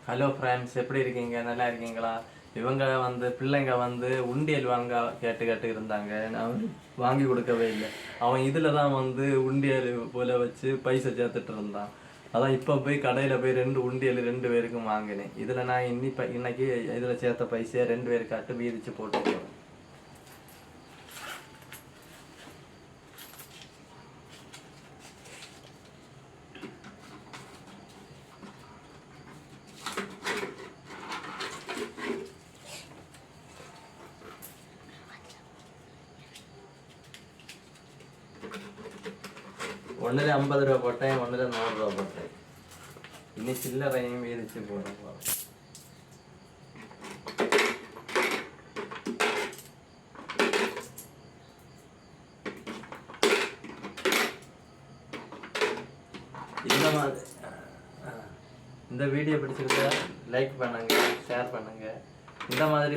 Hello friends, எப்படி இருக்கீங்க? நல்லா இருக்கீங்களா? இவங்க பிள்ளைங்க உண்டியல் வாங்க கேட்டு இருந்தாங்க. நான் வாங்கி கொடுக்கவே இல்லை. அவன் இதில் தான் உண்டியல் போல வச்சு பைசா சேர்த்துட்டு இருந்தான். அதான் இப்போ போய் கடையில் போய் 2 உண்டியல் 2 பேருக்கும் வாங்கினேன். இதில் நான் இன்னைக்கு இதில் சேர்த்த பைசையை 2 பேருக்காட்டு வீதிச்சு போட்டுருக்கேன். ஒன்றில் 50 ரூபா போட்டேன், ஒன்றில் 100 ரூபா போட்டேன். இன்னி சில்லறையும் வீதிச்சு போடுறோம். இந்த வீடியோ பிடிச்சிருந்தா லைக் பண்ணுங்க, ஷேர் பண்ணுங்க. இந்த மாதிரி